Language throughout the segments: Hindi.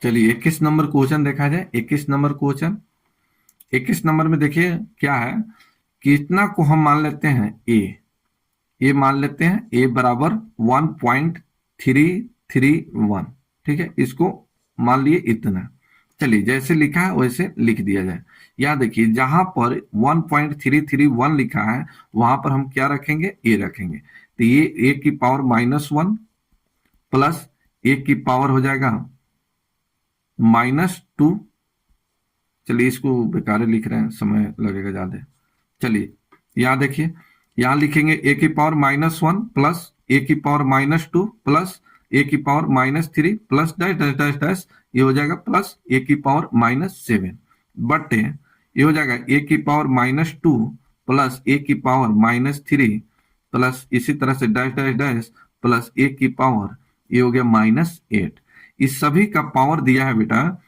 चलिए 21 नंबर क्वेश्चन देखा जाए। 21 नंबर क्वेश्चन, 21 नंबर में देखिए क्या है कि इतना को हम मान लेते हैं ए मान लेते हैं ए बराबर 1.331। ठीक है, इसको मान लिए इतना। चलिए जैसे लिखा है वैसे लिख दिया जाए। यहाँ देखिए जहां पर 1.331 लिखा है वहां पर हम क्या रखेंगे, ए रखेंगे। तो ये ए की पावर -1 प्लस ए की पावर हो जाएगा -2। चलिए इसको बेकार लिख रहे हैं, समय लगेगा ज्यादा। चलिए यहां देखिए, यहां लिखेंगे ए की पावर -1 प्लस ए की पावर -2 प्लस ए की power -3 plus dash dash dash dash, ये हो जाएगा प्लस ए की पावर -7 बटे ये हो जाएगा ए की पावर -2 प्लस ए की पावर -3 प्लस इसी तरह से dash dash dash plus a की पावर ये हो गया -8। इस सभी का पावर दिया है बेटा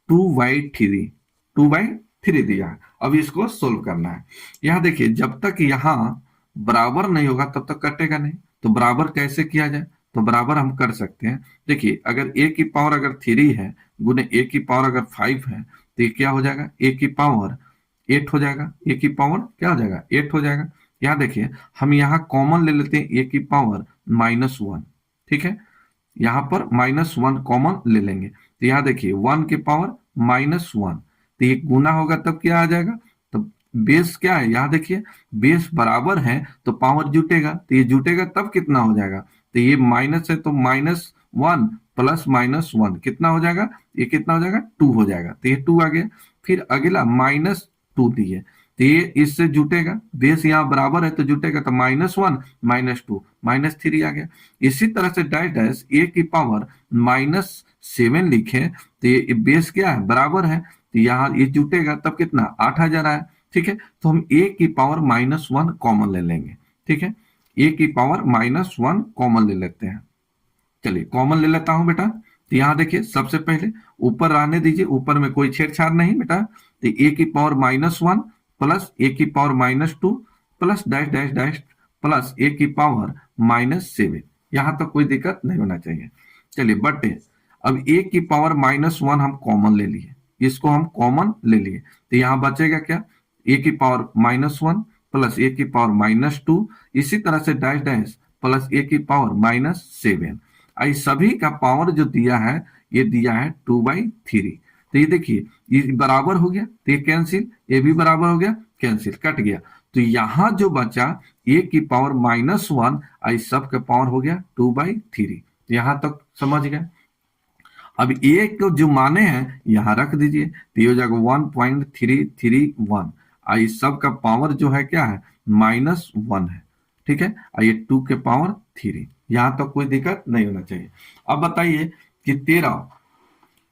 2/3, 2/3 दिया है। अब इसको सोल्व करना है। यहां देखिए जब तक यहां बराबर नहीं होगा तब तक कटेगा नहीं। तो बराबर कैसे किया जाए, तो बराबर हम कर सकते हैं। देखिए अगर ए की पावर अगर 3 है गुने ए की पावर अगर 5 है तो ये क्या हो जाएगा, ए की पावर 8 हो जाएगा। ए की पावर क्या हो जाएगा, 8 हो जाएगा। यहाँ देखिए हम यहाँ कॉमन ले लेते हैं ए की पावर -1। ठीक है, यहां पर -1 कॉमन ले लेंगे तो यहाँ देखिए 1 की पावर -1, तो ये गुना होगा तब क्या आ जाएगा, तो बेस क्या है, यहाँ देखिए बेस बराबर है तो पावर जुटेगा, तो ये जुटेगा तब कितना हो जाएगा, तो ये माइनस है तो -1 प्लस -1 कितना हो जाएगा, ये कितना हो जाएगा 2 हो जाएगा। तो ये 2 आ गया। फिर अगला -2 दिए तो ये इससे जुटेगा, बेस यहाँ बराबर है तो जुटेगा, तो -1 -2 -3 आ गया। इसी तरह से डैश डैश ए की पावर -7 लिखे तो ये बेस क्या है, बराबर है, तो यहाँ ये जुटेगा तब कितना 8 आ जा रहा है। ठीक है, तो हम ए की पावर -1 कॉमन ले लेंगे। ठीक है, ए की पावर -1 कॉमन ले लेते हैं। चलिए कॉमन ले लेता हूं बेटा। तो यहाँ देखिए सबसे पहले ऊपर रहने दीजिए, ऊपर में कोई छेड़छाड़ नहीं बेटा। तो ए की पावर -1 प्लस ए की power -2 plus dash dash dash plus a की पावर -7, यहां तक कोई दिक्कत नहीं होना चाहिए। चलिए बटे अब ए की पावर -1 हम कॉमन ले लिए, इसको हम कॉमन ले लिए तो यहाँ बचेगा क्या, ए की पावर -1 प्लस ए की पावर -2 इसी तरह से डैश डैश प्लस ए की पावर -7। आई सभी का पावर जो दिया है ये दिया है 2/3। तो ये देखिए ये बराबर हो गया तो ये कैंसिल, ये भी बराबर हो गया कैंसिल, कट गया। तो यहां जो बचा ए की पावर -1 आई सब का पावर हो गया 2/3। तो यहां तक समझ गए। अब ए को जो माने हैं यहां रख दीजिए तो ये हो जाएगा 1.331। आई सब का पावर जो है क्या है -1 है। ठीक है, ये 2 के पावर 3, यहां तक कोई दिक्कत नहीं होना चाहिए। अब बताइए कि 13,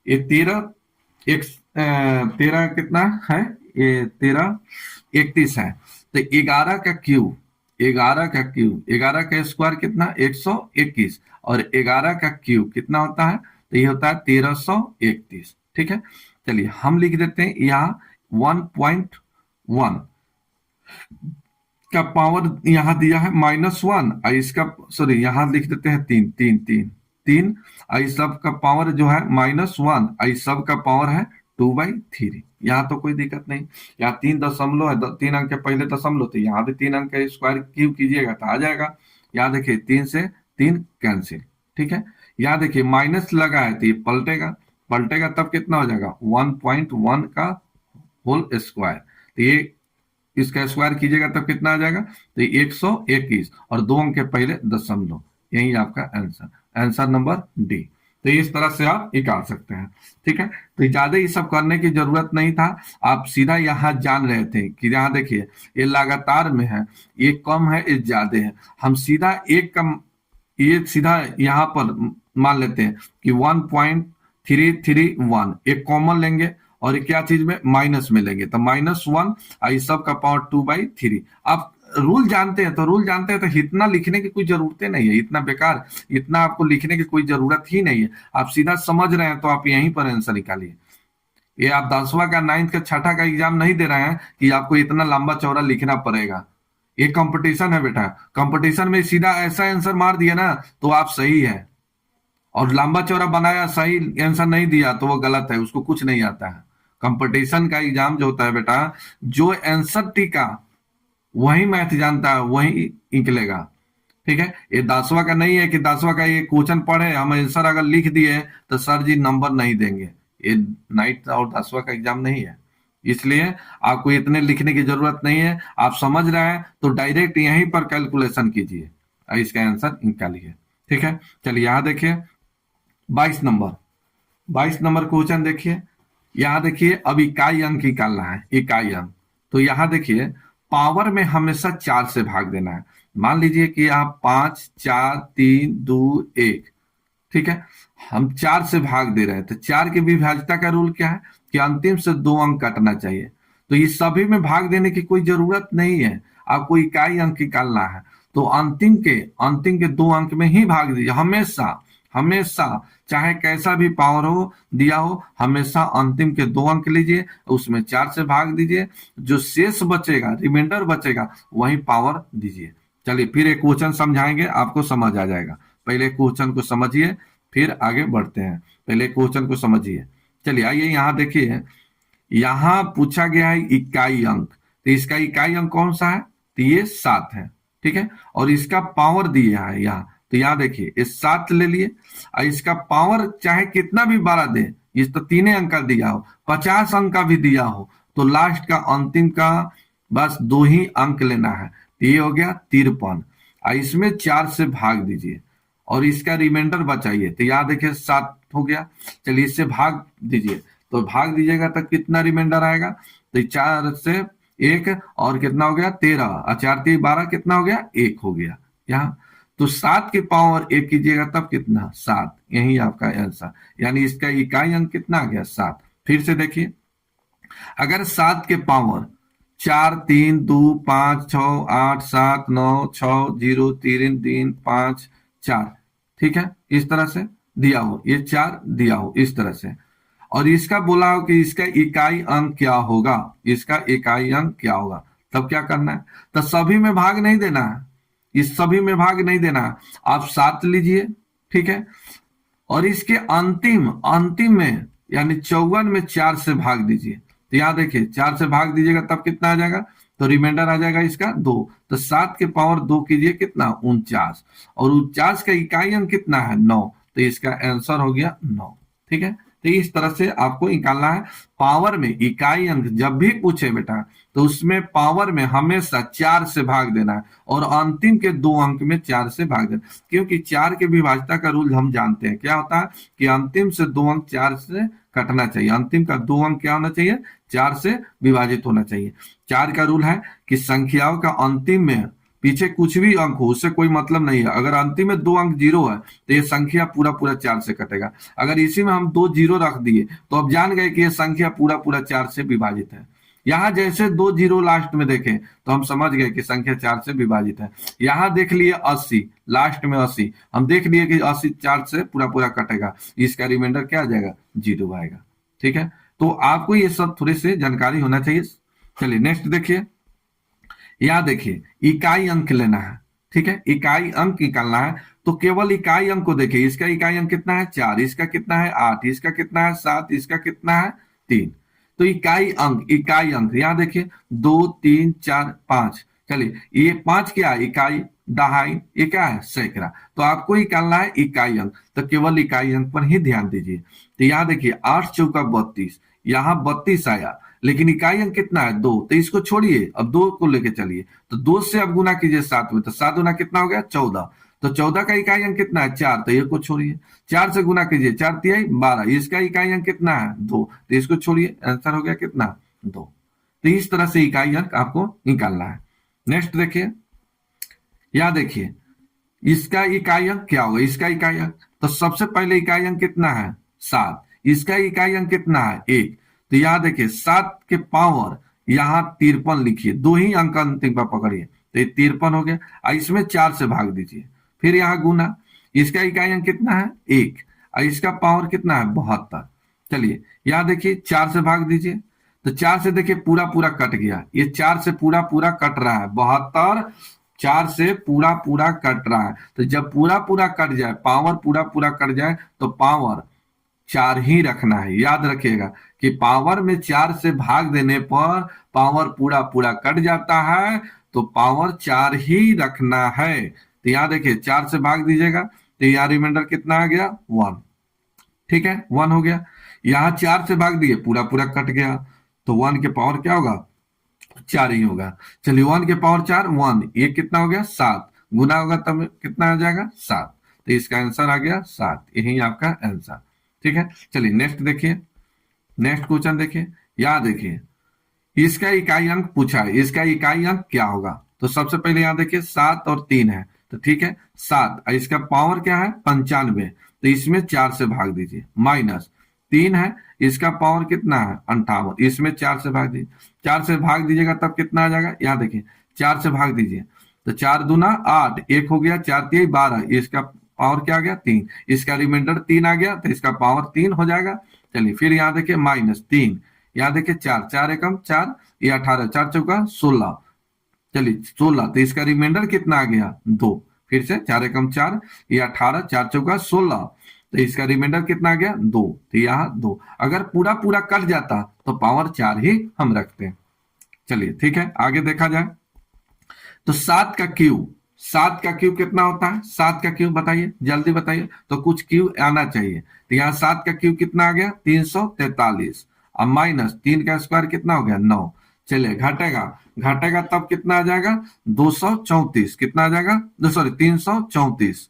ये 13 एक 13 कितना है, ये 13 31 है। तो 11 का क्यूब, 11 का क्यूब, 11 का स्क्वायर कितना 121 और 11 का क्यूब कितना होता है, तो ये होता है 1331। ठीक है, चलिए हम लिख देते हैं यहाँ 1.1 का पावर यहां दिया है -1, इसका सॉरी यहां लिख देते हैं 3 3 3 3, आई सब का पावर जो है -1, आई सब का पावर है 2/3। यहाँ तो कोई दिक्कत नहीं, यहाँ 3 दशमलव है, 3 अंक के पहले दशमलव, तो यहाँ भी 3 अंक का स्क्वायर क्यूब कीजिएगा तो आ जाएगा। यहाँ देखिए 3 से 3 कैंसिल। ठीक है, यहाँ देखिए माइनस लगा है तो ये पलटेगा, पलटेगा तब कितना हो जाएगा 1.1 का होल स्क्वायर, तो ये इसका स्क्वायर कीजिएगा तब कितना आ जाएगा, तो 121 और 2 अंक के पहले दशमलव, यही आपका आंसर, आंसर नंबर डी। तो इस तरह से आप निकाल सकते हैं। ठीक है, तो ज्यादा ये सब करने की जरूरत नहीं था, आप सीधा यहाँ जान रहे थे कि यहाँ देखिए ये लगातार में है, ये कम है ये ज्यादा है, हम सीधा एक कम ये सीधा यहाँ पर मान लेते हैं कि 1.331 एक कॉमन लेंगे और ये क्या चीज में माइनस में लेंगे, तो -1 आई सब का पावर 2/3। आप रूल जानते हैं तो रूल जानते हैं तो इतना लिखने की कोई जरूरत नहीं है, इतना बेकार, इतना आपको लिखने की कोई जरूरत ही नहीं है। आप सीधा समझ रहे हैं तो आप यहीं पर आंसर निकालिए। ये आप 10वां का 9th का 6ठा का एग्जाम नहीं दे रहे हैं कि आपको इतना लंबा चौड़ा लिखना पड़ेगा। ये कंपटीशन है बेटा, कंपटीशन में सीधा ऐसा आंसर मार दिया ना तो आप सही है, और लंबा चौड़ा बनाया, सही आंसर नहीं दिया तो वो गलत है, उसको कुछ नहीं आता है। कंपटीशन का एग्जाम जो होता है बेटा, जो आंसर टिका वही मैथ जानता है वही निकलेगा। ठीक है, ये 10वां का नहीं है कि 10वां का ये क्वेश्चन पढ़े हम आंसर अगर लिख दिए तो सर जी नंबर नहीं देंगे। ये 9th और 10वां का एग्जाम नहीं है, इसलिए आपको इतने लिखने की जरूरत नहीं है। आप समझ रहे हैं तो डायरेक्ट यहीं पर कैलकुलेशन कीजिए और इसका आंसर निकालिए। ठीक है, चलिए यहाँ देखिए 22 नंबर, 22 नंबर क्वेश्चन देखिए। यहाँ देखिए अब इकाई अंक निकालना है, इकाई अंक। तो यहाँ देखिए पावर में हमेशा 4 से भाग देना है। मान लीजिए कि आप 5 4 3 2 1, ठीक है, हम 4 से भाग दे रहे हैं तो 4 की विभाज्यता का रूल क्या है कि अंतिम से 2 अंक कटना चाहिए। तो ये सभी में भाग देने की कोई जरूरत नहीं है, आपको इकाई अंक निकालना है तो अंतिम के 2 अंक में ही भाग दीजिए। हमेशा हमेशा चाहे कैसा भी पावर हो दिया हो, हमेशा अंतिम के 2 अंक लीजिए, उसमें 4 से भाग दीजिए, जो शेष बचेगा रिमाइंडर बचेगा वही पावर दीजिए। चलिए फिर एक क्वेश्चन समझाएंगे, आपको समझ आ जाएगा। पहले क्वेश्चन को समझिए फिर आगे बढ़ते हैं। पहले क्वेश्चन को समझिए। चलिए आइए यहाँ देखिए, यहाँ पूछा गया है इकाई अंक, तो इसका इकाई अंक कौन सा है, तो ये 7 है। ठीक है, और इसका पावर दिया है यहाँ, तो यहाँ देखिए ये 7 ले लिए और इसका पावर चाहे कितना भी बड़ा दे, इस तो 3 अंक का दिया हो, 50 अंक का भी दिया हो, तो लास्ट का अंतिम का बस 2 ही अंक लेना है। तो ये हो गया 53 और इसमें 4 से भाग दीजिए और इसका रिमाइंडर बचाइए। तो यहाँ देखिए 7 हो गया, चलिए इससे भाग दीजिए, तो भाग दीजिएगा तो कितना रिमाइंडर आएगा, तो 4 से 1 और कितना हो गया 13 और 4 3 12 कितना हो गया 1 हो गया यहाँ। तो 7 के पावर 1 कीजिएगा तब कितना 7, यही आपका आंसर, यानी इसका इकाई अंक कितना आ गया 7। फिर से देखिए अगर 7 के पावर 4 3 2 5 6 8 7 9 6 0 3 3 5 4, ठीक है, इस तरह से दिया हो, ये 4 दिया हो इस तरह से, और इसका बोला हो कि इसका इकाई अंक क्या होगा, इसका इकाई अंक क्या होगा, तब क्या करना है, तो सभी में भाग नहीं देना है, इस सभी में भाग नहीं देना है, आप 7 लीजिए। ठीक है, और इसके अंतिम अंतिम में यानी 54 में 4 से भाग दीजिए। तो यहाँ देखिए 4 से भाग दीजिएगा तब कितना आ जाएगा, तो रिमाइंडर आ जाएगा इसका 2, तो 7 के पावर 2 कीजिए कितना 49, और 49 का इकाई अंक कितना है 9, तो इसका आंसर हो गया 9। ठीक है, तो इस तरह से आपको निकालना है। पावर में इकाई अंक जब भी पूछे बेटा तो उसमें पावर में हमेशा 4 से भाग देना है और अंतिम के 2 अंक में 4 से भाग देना, क्योंकि 4 के विभाज्यता का रूल हम जानते हैं क्या होता है कि अंतिम से 2 अंक 4 से कटना चाहिए, अंतिम का 2 अंक क्या होना चाहिए 4 से विभाजित होना चाहिए। 4 का रूल है कि संख्याओं का अंतिम में पीछे कुछ भी अंक हो उससे कोई मतलब नहीं है, अगर अंतिम में 2 अंक 0 है तो ये संख्या पूरा पूरा 4 से कटेगा। अगर इसी में हम 2 0 रख दिए तो अब जान गए कि ये संख्या पूरा पूरा 4 से विभाजित है। यहाँ जैसे 2 0 लास्ट में देखें तो हम समझ गए कि संख्या 4 से विभाजित है। यहाँ देख लिए 80, लास्ट में 80, हम देख लिए कि 80 4 से पूरा पूरा कटेगा, इसका रिमाइंडर क्या आ जाएगा 0 आएगा। ठीक है, तो आपको ये सब थोड़ी सी जानकारी होना चाहिए। चलिए नेक्स्ट देखिए, यहाँ देखिए इकाई अंक लेना है। ठीक है, इकाई अंक निकालना है तो केवल इकाई अंक को देखिए, इसका इकाई अंक कितना है 4, इसका कितना है 8, इसका कितना है 7, इसका कितना है 3, तो इकाई अंक यहाँ देखिए 2 3 4 5, चलिए ये 5 क्या है इकाई, दहाई, ये क्या है सैकड़ा, तो आपको निकालना है इकाई अंक, तो केवल इकाई अंक पर ही ध्यान दीजिए। तो यहाँ देखिए 8 चौका 32, यहाँ 32 आया लेकिन इकाई अंक कितना है 2, तो इसको छोड़िए अब 2 को लेके चलिए, तो 2 से अब गुना कीजिए 7 में, तो 7 गुना कितना हो गया 14, तो 14 का इकाई अंक कितना है 4, तो ये को छोड़िए, 4 से गुना कीजिए 4 तिहाई 12, इसका इकाई अंक कितना है 2, तो इसको छोड़िए, आंसर हो गया कितना 2। तो इस तरह से इकाई अंक आपको निकालना है। नेक्स्ट देखिए, यहाँ देखिए इसका इकाई अंक क्या होगा, इसका इकाई अंक, तो सबसे पहले इकाई अंक कितना है 7, इसका इकाई अंक कितना है 1, तो यहाँ देखिए 7 के पावर यहाँ 53 लिखिए, 2 ही अंक अंतिम पर पकड़िए, तो ये 53 हो गया, और इसमें 4 से भाग दीजिए, फिर यहाँ गुना, इसका इकाई अंक कितना है 1 और इसका पावर कितना है 72, चलिए यहाँ देखिए 4 से भाग दीजिए, तो 4 से देखिए पूरा पूरा कट गया, ये 4 से पूरा पूरा कट रहा है 72, 4 से पूरा पूरा कट रहा है, तो जब पूरा पूरा कट जाए, पावर पूरा पूरा कट जाए, तो पावर 4 ही रखना है। याद रखिएगा कि पावर में 4 से भाग देने पर पावर पूरा पूरा कट जाता है, तो पावर 4 ही रखना है। तो यहां देखिए 4 से भाग दीजिएगा, तो यहाँ रिमाइंडर कितना आ गया 1। ठीक है, 1 हो गया। यहाँ 4 से भाग दिए, पूरा पूरा कट गया, तो 1 के पावर क्या होगा, 4 ही होगा। चलिए 1 के पावर 4 1, ये कितना हो गया 7, गुना होगा तब कितना आ जाएगा 7। तो इसका आंसर आ गया 7, यही आपका आंसर। ठीक है, चलिए नेक्स्ट देखिए, नेक्स्ट क्वेश्चन देखिए। यहाँ देखिए इसका इकाई अंक पूछा है, इसका इकाई अंक क्या होगा। तो सबसे पहले यहाँ देखिए 7 और 3 है, तो ठीक है 7, इसका पावर क्या है 95, तो इसमें 4 से भाग दीजिए, माइनस 3 है, इसका पावर कितना है 58, इसमें 4 से भाग दीजिए, 4 से भाग दीजिएगा तब कितना आ जाएगा, यहाँ देखिए 4 से भाग दीजिए, तो 4 दूना 8, 1 हो गया, 4 3 12, इसका पावर क्या आ गया 3, इसका रिमाइंडर 3 आ गया, तो इसका पावर 3 हो जाएगा। चलिए फिर यहाँ देखिए माइनस 3, यहाँ देखिए 4 4 एकम 4, ये 18, 4 चौका 16, चलिए 16, तो इसका रिमाइंडर कितना आ गया 2, फिर से 4 एकम 4, ये 18, 4 चौका 16, तो इसका रिमाइंडर कितना आ गया 2, तो यहाँ 2। अगर पूरा पूरा कट जाता तो पावर 4 ही हम रखते हैं। चलिए ठीक है, आगे देखा जाए। तो 7 का क्यूब, 7 का क्यूब कितना होता है, 7 का क्यूब बताइए, जल्दी बताइए, तो कुछ क्यूब आना चाहिए। तो यहाँ 7 का क्यूब कितना आ गया 343, अब माइनस 3 का स्क्वायर कितना हो गया 9, चलिए घटेगा, घटेगा तब कितना आ जाएगा 234, कितना आ जाएगा, सॉरी 334,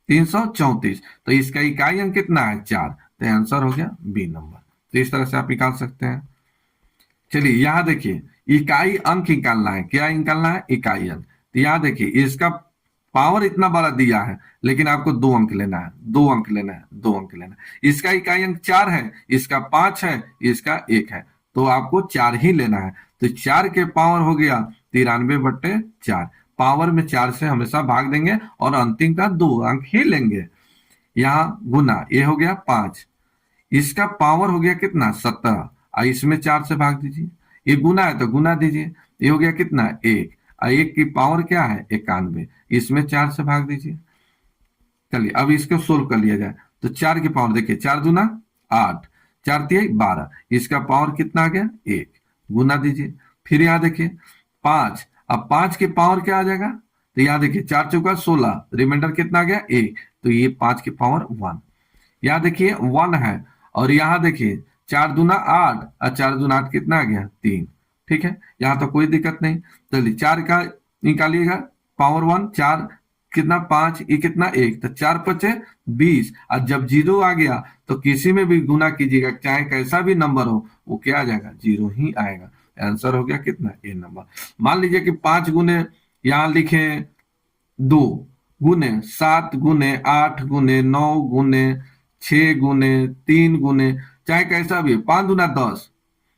334, तो इसका इकाई अंक कितना है 4, तो आंसर हो गया बी नंबर। तो इस तरह से आप निकाल सकते हैं। चलिए यहाँ देखिए इकाई अंक निकालना है, क्या निकालना है इकाई अंक। तो यहाँ देखिए इसका पावर इतना बड़ा दिया है, लेकिन आपको 2 अंक लेना है, 2 अंक लेना है, 2 अंक लेना है। इसका इकाई अंक 4 है, इसका 5 है, इसका 1 है, तो आपको 4 ही लेना है। तो 4 के पावर हो गया 93/4, पावर में 4 से हमेशा भाग देंगे और अंतिम का 2 अंक ही लेंगे। यहाँ गुना, ये हो गया 5, इसका पावर हो गया कितना 17, इसमें 4 से भाग दीजिए, ये गुना है तो गुना दीजिए, ये हो गया कितना 1, 1 की पावर क्या है 91, इसमें 4 से भाग दीजिए। चलिए अब इसको सोल्व कर लिया जाए, तो 4 की पावर देखिए 4 दूना 8, 4 3 12, इसका पावर कितना आ गया 1, गुना दीजिए। फिर यहाँ देखिए 5, अब 5 की पावर क्या आ जाएगा, तो यहाँ देखिए 4 चौका 16, रिमाइंडर कितना आ गया 1, तो ये 5 की पावर 1, यहाँ देखिए 1 है, और यहाँ देखिए 4 दूना 8 और 4 दूना 8 कितना आ गया 3। ठीक है, यहाँ तो कोई दिक्कत नहीं। चलिए 4 का निकालिएगा पावर 1, 4 कितना 5, ये कितना 1, तो 4 5 20, और जब 0 आ गया तो किसी में भी गुना कीजिएगा, चाहे कैसा भी नंबर हो, वो क्या आ जाएगा 0 ही आएगा। आंसर हो गया कितना ए नंबर। मान लीजिए कि 5 गुने यहाँ लिखे 2 गुने 7 गुने 8 गुने 9 गुने 6 गुने 3 गुने, चाहे कैसा भी 5 गुना 10,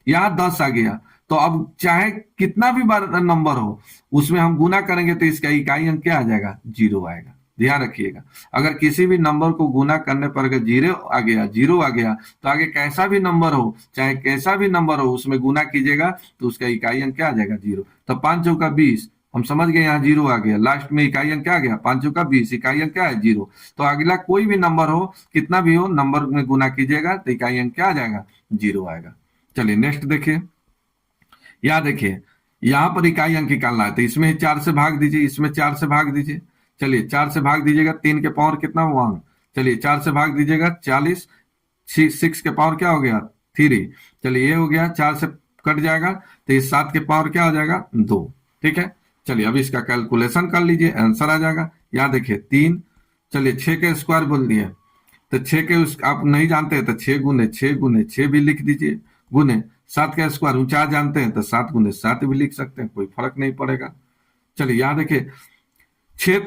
यहाँ 10 आ गया, तो अब चाहे कितना भी बड़ा नंबर हो उसमें हम गुना करेंगे तो इसका इकाई अंक क्या आ जाएगा 0 आएगा। ध्यान रखिएगा, अगर किसी भी नंबर को गुना करने पर अगर 0 आ गया, 0 आ गया, तो आगे कैसा भी नंबर हो, चाहे कैसा भी नंबर हो, उसमें गुना कीजिएगा तो उसका इकाई अंक क्या आ जाएगा 0। तो 5 चौका 20, हम समझ गए यहाँ 0 आ गया, लास्ट में इकाई अंक क्या आ गया 5 चौका 20, इकाई अंक क्या है 0। तो अगला कोई भी नंबर हो, कितना भी हो, नंबर में गुना कीजिएगा तो इकाई अंक क्या आ जाएगा 0 आएगा। चलिए नेक्स्ट देखिए, यहाँ देखिए यहाँ पर इकाई अंक निकालना है, तो इसमें 4 से भाग दीजिए, इसमें 4 से भाग दीजिए। चलिए 4 से भाग दीजिएगा, 3 के पावर कितना 1, चलिए 4 से भाग दीजिएगा 40, 6 के पावर क्या हो गया 3, चलिए ये हो गया, 4 से कट जाएगा तो इस 7 के पावर क्या हो जाएगा 2। ठीक है, चलिए अब इसका कैलकुलेशन कर लीजिए, आंसर आ जाएगा। यहाँ देखिए 3, चलिए 6 के स्क्वायर बोल दिए, तो 6 के आप नहीं जानते तो 6 गुने 6 गुने 6 भी लिख दीजिए, गुने 7 का स्क्वायर ऊंचा जानते हैं तो 7 गुने 7 भी लिख सकते हैं, कोई फर्क नहीं पड़ेगा। चलिए यहाँ देखिए 6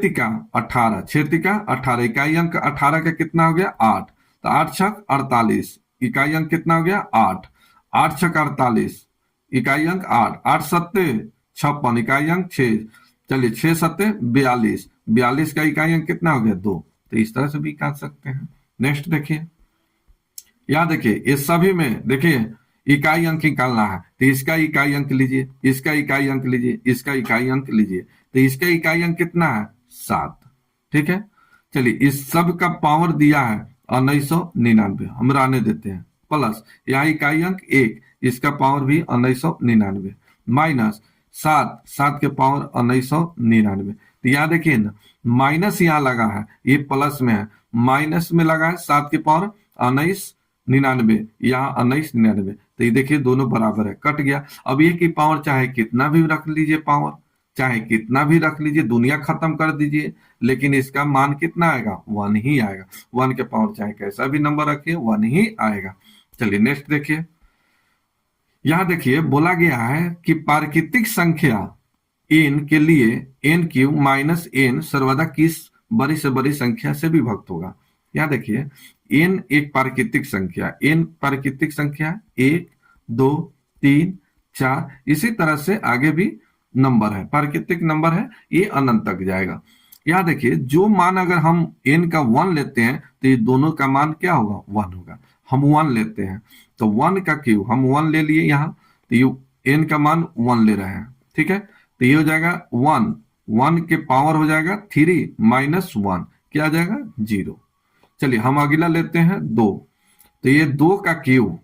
18, 6 इकाई अंक 18 का कितना हो गया 8, तो 8 छक 48, इकाई अंक कितना हो गया 8, 8 छक 48, इकाई अंक 8, 8 सत्ते 56, इकाई अंक 6, चलिए 6 सत्ते 42, 42 का इकाई अंक कितना हो गया 2। तो इस तरह से भी निकाल सकते हैं। नेक्स्ट देखिए, यहाँ देखिए ये सभी में देखिए इकाई अंक निकालना है, तो इसका इकाई अंक लीजिए, इसका इकाई अंक लीजिए, इसका इकाई अंक लीजिए, तो इसका इकाई अंक कितना है 7। ठीक है, चलिए इस सब का पावर दिया है 1999, हम रहने देते हैं, प्लस यहाँ इकाई अंक 1, इसका पावर भी 1999, माइनस 7, 7 के पावर 1999। तो यहाँ देखिए ना, माइनस यहाँ लगा है, ये प्लस में है, माइनस में लगा है 7 के पावर 1999, यहाँ 1999, तो ये देखिए दोनों बराबर है, कट गया। अब ये की पावर चाहे कितना भी रख लीजिए, पावर चाहे कितना भी रख लीजिए, दुनिया खत्म कर दीजिए, लेकिन इसका मान कितना आएगा 1 ही आएगा। 1 के पावर चाहे कैसा भी नंबर रखिए 1 ही आएगा। चलिए नेक्स्ट देखिए, यहां देखिए बोला गया है कि प्राकृतिक संख्या n के लिए n क्यूब माइनस n सर्वदा किस बड़ी से बड़ी संख्या से विभक्त होगा। यहाँ देखिए n एक प्राकृतिक संख्या, n प्राकृतिक संख्या 1 2 3 4, इसी तरह से आगे भी नंबर है, प्राकृतिक नंबर है, ये अनंत तक जाएगा। यहाँ देखिए जो मान अगर हम n का 1 लेते हैं तो ये दोनों का मान क्या होगा 1 होगा। हम 1 लेते हैं तो 1 का क्यूब हम 1 ले लिए यहाँ, तो ये n का मान 1 ले रहे हैं। ठीक है, तो ये हो जाएगा 1, 1 के पावर हो जाएगा 3 माइनस 1, क्या आ जाएगा 0। चलिए हम अगला लेते हैं 2, तो ये 2 का क्यूब,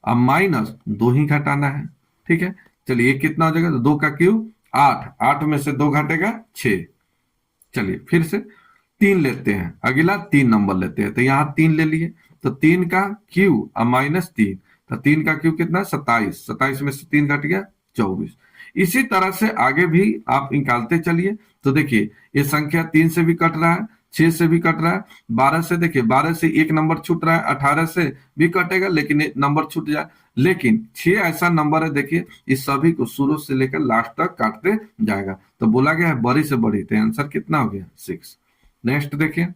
अब माइनस 2 ही घटाना है। ठीक है, चलिए ये कितना हो जाएगा, तो 2 का क्यूब 8, 8 में से 2 घटेगा 6। चलिए फिर से 3 लेते हैं, अगला 3 नंबर लेते हैं, तो यहाँ 3 ले लिए, तो 3 का क्यूब अब माइनस 3, तो 3 का क्यूब कितना 27, 27 में से 3 घट गया 24। इसी तरह से आगे भी आप निकालते चलिए, तो देखिए ये संख्या 3 से भी कट रहा है, 6 से भी कट रहा है, 12 से, देखिए 12 से एक नंबर छूट रहा है, 18 से भी कटेगा लेकिन एक नंबर छूट जाए, लेकिन 6 ऐसा नंबर है देखिए इस सभी को शुरू से लेकर लास्ट तक काटते जाएगा। तो बोला गया है बड़ी से बड़ी, तो आंसर कितना हो गया 6। नेक्स्ट देखिए,